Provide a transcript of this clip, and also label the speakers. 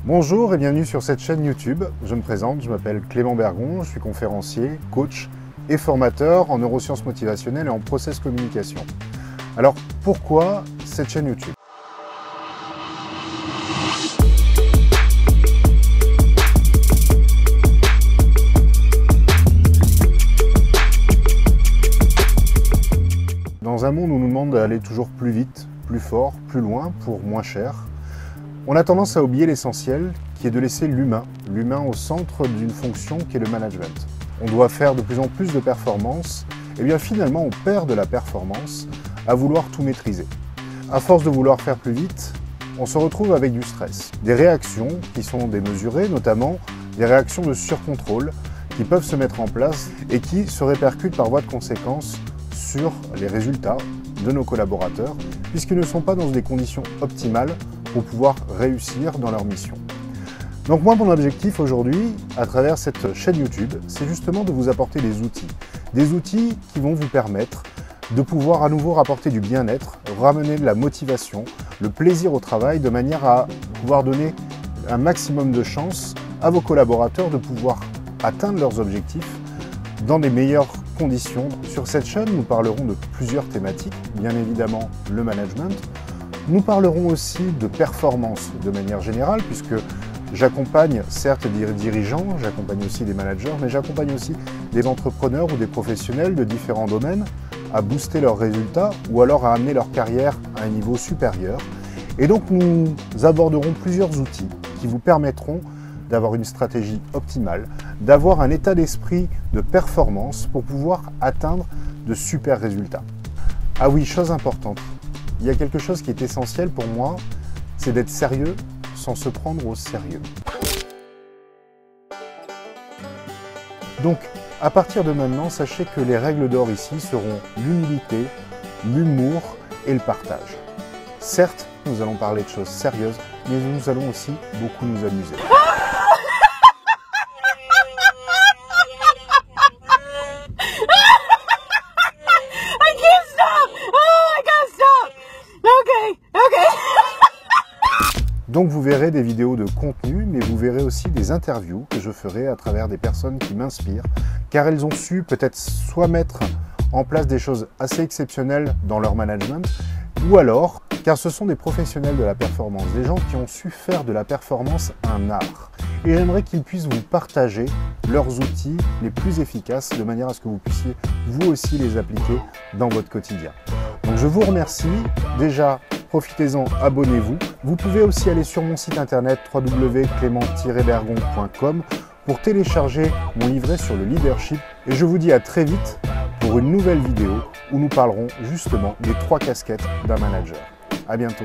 Speaker 1: Bonjour et bienvenue sur cette chaîne YouTube. Je me présente, je m'appelle Clément Bergon, je suis conférencier, coach et formateur en neurosciences motivationnelles et en process communication. Alors pourquoi cette chaîne YouTube? Dans un monde où on nous demande d'aller toujours plus vite, plus fort, plus loin, pour moins cher, on a tendance à oublier l'essentiel, qui est de laisser l'humain au centre d'une fonction qui est le management. On doit faire de plus en plus de performances, et bien finalement on perd de la performance à vouloir tout maîtriser. À force de vouloir faire plus vite, on se retrouve avec du stress. Des réactions qui sont démesurées, notamment des réactions de surcontrôle qui peuvent se mettre en place et qui se répercutent par voie de conséquence sur les résultats de nos collaborateurs, puisqu'ils ne sont pas dans des conditions optimales pour pouvoir réussir dans leur mission. Donc moi, mon objectif aujourd'hui, à travers cette chaîne YouTube, c'est justement de vous apporter des outils qui vont vous permettre de pouvoir à nouveau rapporter du bien-être, ramener de la motivation, le plaisir au travail, de manière à pouvoir donner un maximum de chance à vos collaborateurs de pouvoir atteindre leurs objectifs dans les meilleures conditions. Sur cette chaîne, nous parlerons de plusieurs thématiques, bien évidemment le management. Nous parlerons aussi de performance de manière générale, puisque j'accompagne certes des dirigeants, j'accompagne aussi des managers, mais j'accompagne aussi des entrepreneurs ou des professionnels de différents domaines à booster leurs résultats ou alors à amener leur carrière à un niveau supérieur. Et donc nous aborderons plusieurs outils qui vous permettront d'avoir une stratégie optimale, d'avoir un état d'esprit de performance pour pouvoir atteindre de super résultats. Ah oui, chose importante, il y a quelque chose qui est essentiel pour moi, c'est d'être sérieux sans se prendre au sérieux. Donc, à partir de maintenant, sachez que les règles d'or ici seront l'humilité, l'humour et le partage. Certes, nous allons parler de choses sérieuses, mais nous allons aussi beaucoup nous amuser. Donc vous verrez des vidéos de contenu, mais vous verrez aussi des interviews que je ferai à travers des personnes qui m'inspirent, car elles ont su peut-être soit mettre en place des choses assez exceptionnelles dans leur management, ou alors, car ce sont des professionnels de la performance, des gens qui ont su faire de la performance un art. Et j'aimerais qu'ils puissent vous partager leurs outils les plus efficaces, de manière à ce que vous puissiez vous aussi les appliquer dans votre quotidien. Donc je vous remercie, déjà profitez-en, abonnez-vous. Vous pouvez aussi aller sur mon site internet www.clement-bergon.com pour télécharger mon livret sur le leadership. Et je vous dis à très vite pour une nouvelle vidéo où nous parlerons justement des 3 casquettes d'un manager. À bientôt.